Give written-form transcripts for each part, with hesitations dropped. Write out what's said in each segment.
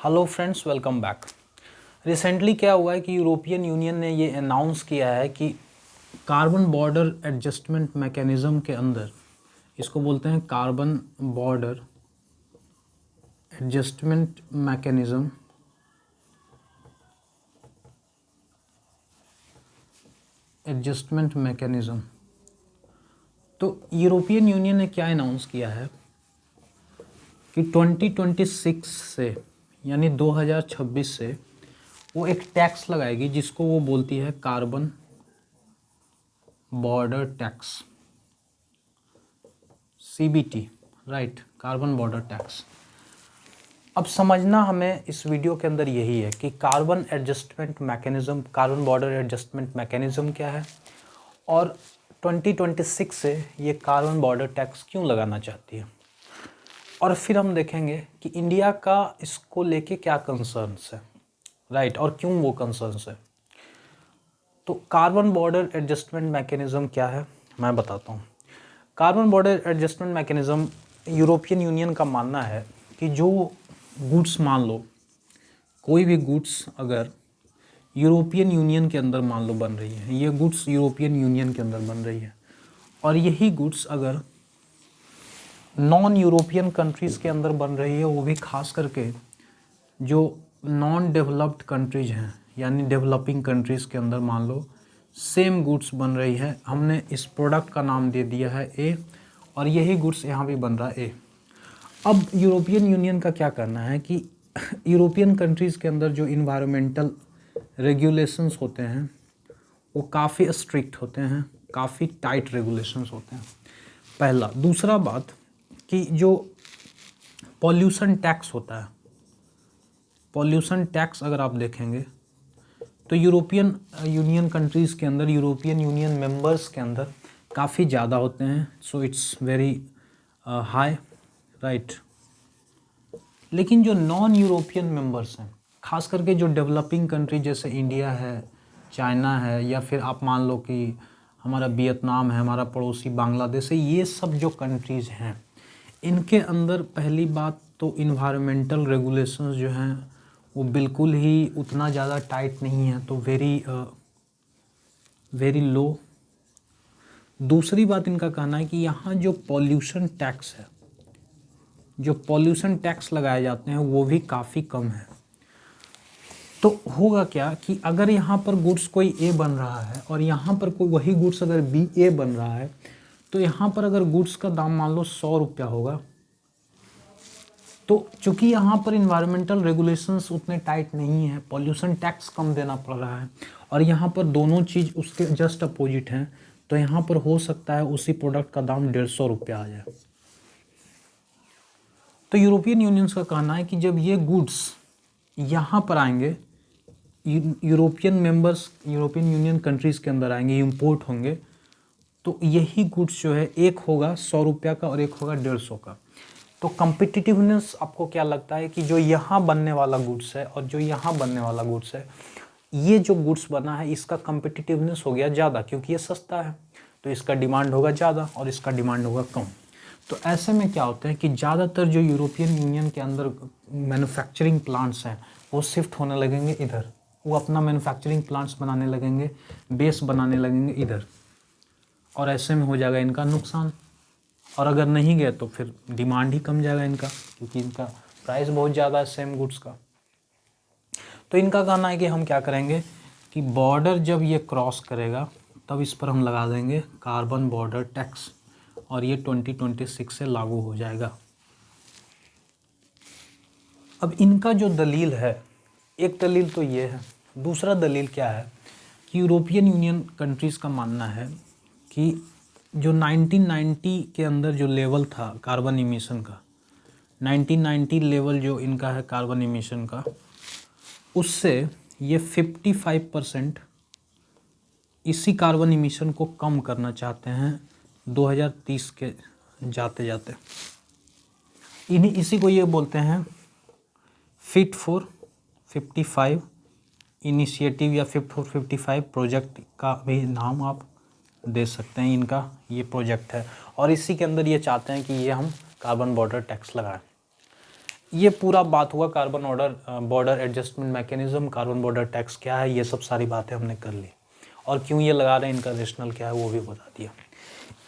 Hello friends, welcome back. Recently क्या हुआ है कि यूरोपियन यूनियन ने ये अनाउंस किया है कि कार्बन बॉर्डर एडजस्टमेंट मैकेनिज़्म के अंदर, इसको बोलते हैं कार्बन बॉर्डर एडजस्टमेंट मैकेनिज़्म, तो यूरोपियन यूनियन ने क्या अनाउंस किया है कि 2026 से यानी 2026 से वो एक टैक्स लगाएगी जिसको वो बोलती है carbon border tax, CBT, right, carbon border tax. अब समझना हमें इस वीडियो के अंदर यही है कि carbon adjustment mechanism, carbon border adjustment mechanism क्या है और 2026 से ये कार्बन बॉर्डर टैक्स क्यों लगाना चाहती है, और फिर हम देखेंगे कि इंडिया का इसको लेके क्या कंसर्न्स है, राइट, और क्यों वो कंसर्न्स है। तो कार्बन बॉर्डर एडजस्टमेंट मैकेनिज़्म क्या है मैं बताता हूँ। Carbon border adjustment mechanism, European union का मानना है कि जो गुड्स, मान लो कोई भी गुड्स अगर यूरोपियन यूनियन के अंदर मान लो बन रही है, ये गुड्स यूरोपियन यूनियन के अंदर बन रही है, और यही गुड्स अगर नॉन यूरोपियन कंट्रीज़ के अंदर बन रही है, वो भी खास करके जो नॉन डेवलप्ड कंट्रीज हैं यानी डेवलपिंग कंट्रीज़ के अंदर मान लो सेम गुड्स बन रही है, हमने इस प्रोडक्ट का नाम दे दिया है ए, और यही गुड्स यहाँ भी बन रहा है ए। अब यूरोपियन यूनियन का क्या करना है कि यूरोपियन कंट्रीज़ के अंदर जो इन्वायरमेंटल रेगुलेशंस होते हैं वो काफ़ी स्ट्रिक्ट होते हैं, काफ़ी टाइट रेगुलेशंस होते हैं, पहला। दूसरा बात कि जो पॉल्यूशन टैक्स होता है, पॉल्यूशन टैक्स अगर आप देखेंगे तो यूरोपियन यूनियन कंट्रीज़ के अंदर, यूरोपियन यूनियन मेंबर्स के अंदर काफ़ी ज़्यादा होते हैं, so it's very high, right. लेकिन जो नॉन यूरोपियन मेंबर्स हैं, खास करके जो डेवलपिंग कंट्री जैसे इंडिया है, चाइना है, या फिर आप मान लो कि हमारा वियतनाम है, हमारा पड़ोसी बांग्लादेश है, ये सब जो कंट्रीज़ हैं इनके अंदर पहली बात तो इन्वायरमेंटल रेगुलेशंस जो हैं वो बिल्कुल ही उतना ज़्यादा टाइट नहीं है, तो वेरी लो। दूसरी बात इनका कहना है कि यहाँ जो पॉल्यूशन टैक्स है, जो पॉल्यूशन टैक्स लगाए जाते हैं वो भी काफ़ी कम है। तो होगा क्या कि अगर यहाँ पर गुड्स कोई ए बन रहा है और यहाँ पर कोई वही गुड्स अगर बी ए बन रहा है, तो यहाँ पर अगर गुड्स का दाम मान लो 100 रुपया होगा, तो चूँकि यहाँ पर इन्वायरमेंटल रेगुलेशंस उतने टाइट नहीं है, पॉल्यूशन टैक्स कम देना पड़ रहा है, और यहाँ पर दोनों चीज़ उसके जस्ट अपोजिट हैं, तो यहाँ पर हो सकता है उसी प्रोडक्ट का दाम 150 रुपया आ जाए। तो यूरोपियन यूनियंस का कहना है कि जब ये गुड्स यहाँ पर आएंगे, European members, European union countries के अंदर आएंगे, इम्पोर्ट होंगे, तो यही गुड्स जो है एक होगा 100 रुपया का और एक होगा 150 का। तो कम्पिटिटिवनेस आपको क्या लगता है कि जो यहाँ बनने वाला गुड्स है और जो यहाँ बनने वाला गुड्स है, ये जो गुड्स बना है इसका कम्पिटिटिवनेस हो गया ज़्यादा, क्योंकि ये सस्ता है तो इसका डिमांड होगा ज़्यादा और इसका डिमांड होगा कम। तो ऐसे में क्या होता है कि ज़्यादातर जो यूरोपियन यूनियन के अंदर मैन्युफैक्चरिंग प्लांट्स हैं वो शिफ्ट होने लगेंगे इधर, वो अपना मैन्युफैक्चरिंग प्लांट्स बनाने लगेंगे, बेस बनाने लगेंगे इधर, और ऐसे में हो जाएगा इनका नुकसान। और अगर नहीं गए तो फिर डिमांड ही कम जाएगा इनका, क्योंकि इनका प्राइस बहुत ज़्यादा है सेम गुड्स का। तो इनका कहना है कि हम क्या करेंगे कि बॉर्डर जब ये क्रॉस करेगा तब इस पर हम लगा देंगे कार्बन बॉर्डर टैक्स, और ये 2026 से लागू हो जाएगा। अब इनका जो दलील है, एक दलील तो ये है, दूसरा दलील क्या है कि यूरोपियन यूनियन कंट्रीज़ का मानना है कि जो 1990 के अंदर जो लेवल था कार्बन इमिशन का, 1990 लेवल जो इनका है कार्बन इमिशन का, उससे ये 55% इसी कार्बन इमिशन को कम करना चाहते हैं 2030 के जाते जाते। इसी को ये बोलते हैं फिट फॉर 55 इनिशिएटिव या फिट फॉर 55 प्रोजेक्ट का भी नाम आप दे सकते हैं। इनका ये प्रोजेक्ट है और इसी के अंदर ये चाहते हैं कि ये हम कार्बन बॉर्डर टैक्स लगाएं। ये पूरा बात हुआ carbon border adjustment mechanism, carbon border tax क्या है, ये सब सारी बातें हमने कर ली, और क्यों ये लगा रहे हैं, इनका रेशनल क्या है वो भी बता दिया।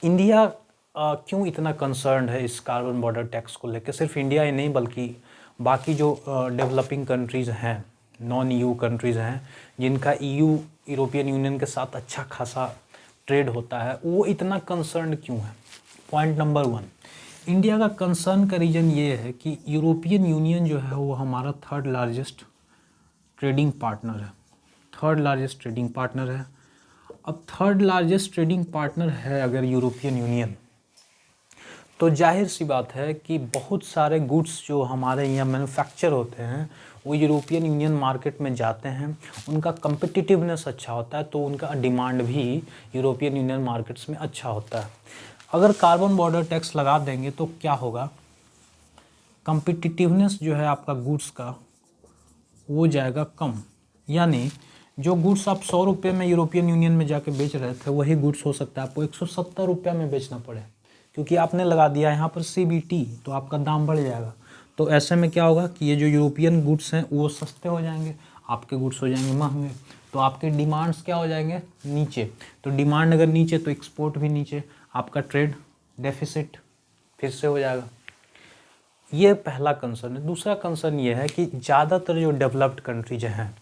इंडिया क्यों इतना कंसर्न्ड है इस कार्बन बॉर्डर टैक्स को लेकर, सिर्फ इंडिया ही नहीं बल्कि बाकी जो डेवलपिंग कंट्रीज़ हैं, नॉन ईयू कंट्रीज़ हैं, जिनका ईयू यूरोपियन यूनियन के साथ अच्छा खासा ट्रेड होता है, वो इतना कंसर्न्ड क्यों है। पॉइंट नंबर 1, इंडिया का कंसर्न का रीज़न ये है कि यूरोपियन यूनियन जो है वो हमारा थर्ड लार्जेस्ट ट्रेडिंग पार्टनर है, थर्ड लार्जेस्ट ट्रेडिंग पार्टनर है। अब थर्ड लार्जेस्ट ट्रेडिंग पार्टनर है अगर यूरोपियन यूनियन, तो जाहिर सी बात है कि बहुत सारे गुड्स जो हमारे यहाँ मैन्युफैक्चर होते हैं वो यूरोपियन यूनियन मार्केट में जाते हैं, उनका कम्पिटिटिवनेस अच्छा होता है, तो उनका डिमांड भी यूरोपियन यूनियन मार्केट्स में अच्छा होता है। अगर कार्बन बॉर्डर टैक्स लगा देंगे तो क्या होगा, कम्पिटिटिवनेस जो है आपका गुड्स का वो जाएगा कम, यानी जो गुड्स आप 100 रुपये में यूरोपियन यूनियन में जाके बेच रहे थे वही गुड्स हो सकता है आपको 170 रुपये में बेचना पड़े, क्योंकि आपने लगा दिया यहाँ पर CBT, तो आपका दाम बढ़ जाएगा। तो ऐसे में क्या होगा कि ये जो यूरोपियन गुड्स हैं वो सस्ते हो जाएंगे, आपके गुड्स हो जाएंगे महंगे, तो आपके डिमांड्स क्या हो जाएंगे, नीचे। तो डिमांड अगर नीचे तो एक्सपोर्ट भी नीचे, आपका ट्रेड डेफिसिट फिर से हो जाएगा। ये पहला कंसर्न है। दूसरा कंसर्न ये है कि ज़्यादातर जो डेवलप्ड कंट्रीज हैं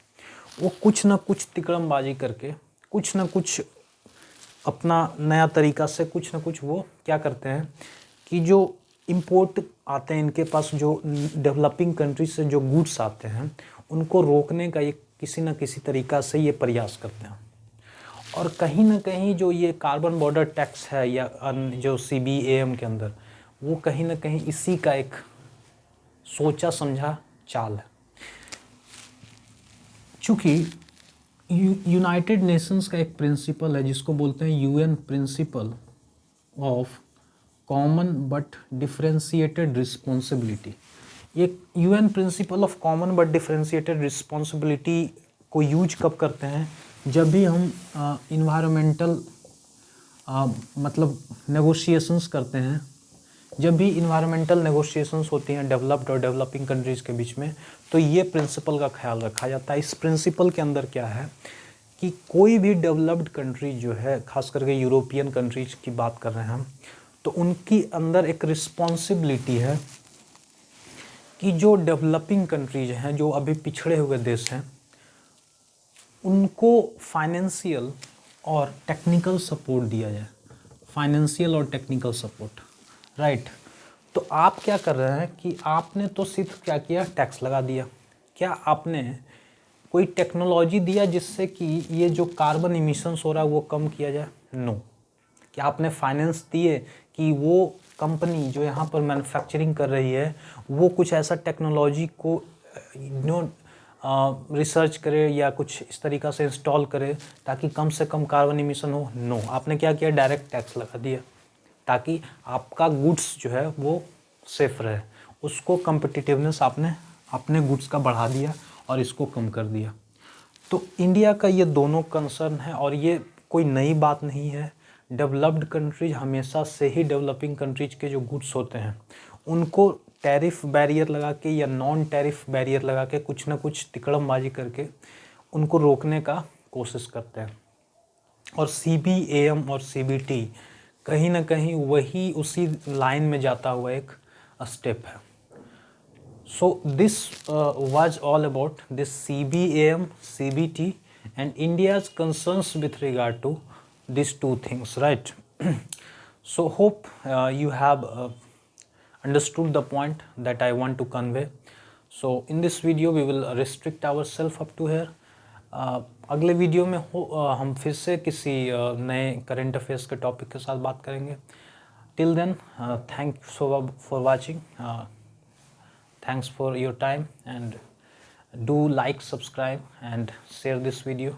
वो कुछ ना कुछ तिकड़मबाजी करके, कुछ ना कुछ अपना नया तरीका से, कुछ ना कुछ वो क्या करते हैं कि जो इंपोर्ट आते हैं इनके पास, जो डेवलपिंग कंट्रीज से जो गुड्स आते हैं उनको रोकने का ये किसी न किसी तरीका से ये प्रयास करते हैं। और कहीं ना कहीं जो ये कार्बन बॉर्डर टैक्स है या जो CBAM के अंदर, वो कहीं ना कहीं इसी का एक सोचा समझा चाल है। चूँकि यूनाइटेड नेशंस का एक प्रिंसिपल है जिसको बोलते हैं UN principle of common but differentiated responsibility. ये UN principle of common but differentiated responsibility को यूज कब करते हैं, जब भी हम इन्वायरमेंटल मतलब नेगोशिएशंस करते हैं, जब भी इन्वायरमेंटल नेगोशिएशंस होती हैं डेवलप्ड और डेवलपिंग कंट्रीज़ के बीच में, तो ये प्रिंसिपल का ख्याल रखा जाता है। इस प्रिंसिपल के अंदर क्या है कि कोई भी डेवलप्ड कंट्री जो है, खास करके यूरोपियन कंट्रीज की बात कर रहे हैं हम, तो उनकी अंदर एक रिस्पॉन्सिबिलिटी है कि जो डेवलपिंग कंट्रीज हैं, जो अभी पिछड़े हुए देश हैं, उनको फाइनेंशियल और टेक्निकल सपोर्ट दिया जाए, फाइनेंशियल और टेक्निकल सपोर्ट, राइट। तो आप क्या कर रहे हैं कि आपने तो सिर्फ क्या किया, टैक्स लगा दिया। क्या आपने कोई टेक्नोलॉजी दिया जिससे कि ये जो कार्बन इमिशंस हो रहा है वो कम किया जाए? नो। क्या आपने फाइनेंस दिए कि वो कंपनी जो यहाँ पर मैन्युफैक्चरिंग कर रही है वो कुछ ऐसा टेक्नोलॉजी को रिसर्च करे या कुछ इस तरीक़ा से इंस्टॉल करे ताकि कम से कम कार्बन इमिशन हो? नो। आपने क्या किया, डायरेक्ट टैक्स लगा दिया ताकि आपका गुड्स जो है वो सेफ रहे, उसको कम्पिटिटिवनेस आपने अपने गुड्स का बढ़ा दिया और इसको कम कर दिया। तो इंडिया का ये दोनों कंसर्न है और ये कोई नई बात नहीं है। डेवलप्ड कंट्रीज हमेशा से ही डेवलपिंग कंट्रीज के जो गुड्स होते हैं उनको टैरिफ बैरियर लगा के या नॉन टैरिफ बैरियर लगा के कुछ ना कुछ तिकड़मबाजी करके उनको रोकने का कोशिश करते हैं। और CBAM और CBT कहीं ना कहीं वही उसी लाइन में जाता हुआ एक स्टेप है। So this was all about this CBAM, CBT and India's concerns with regard to these two things, right? So hope you have understood the point that I want to convey. So in this video we will restrict ourselves up to here. अगले video में हम फिर से किसी नए current affairs के topic के साथ बात करेंगे। Till then thank you so for watching, thanks for your time, and do like, subscribe and share this video.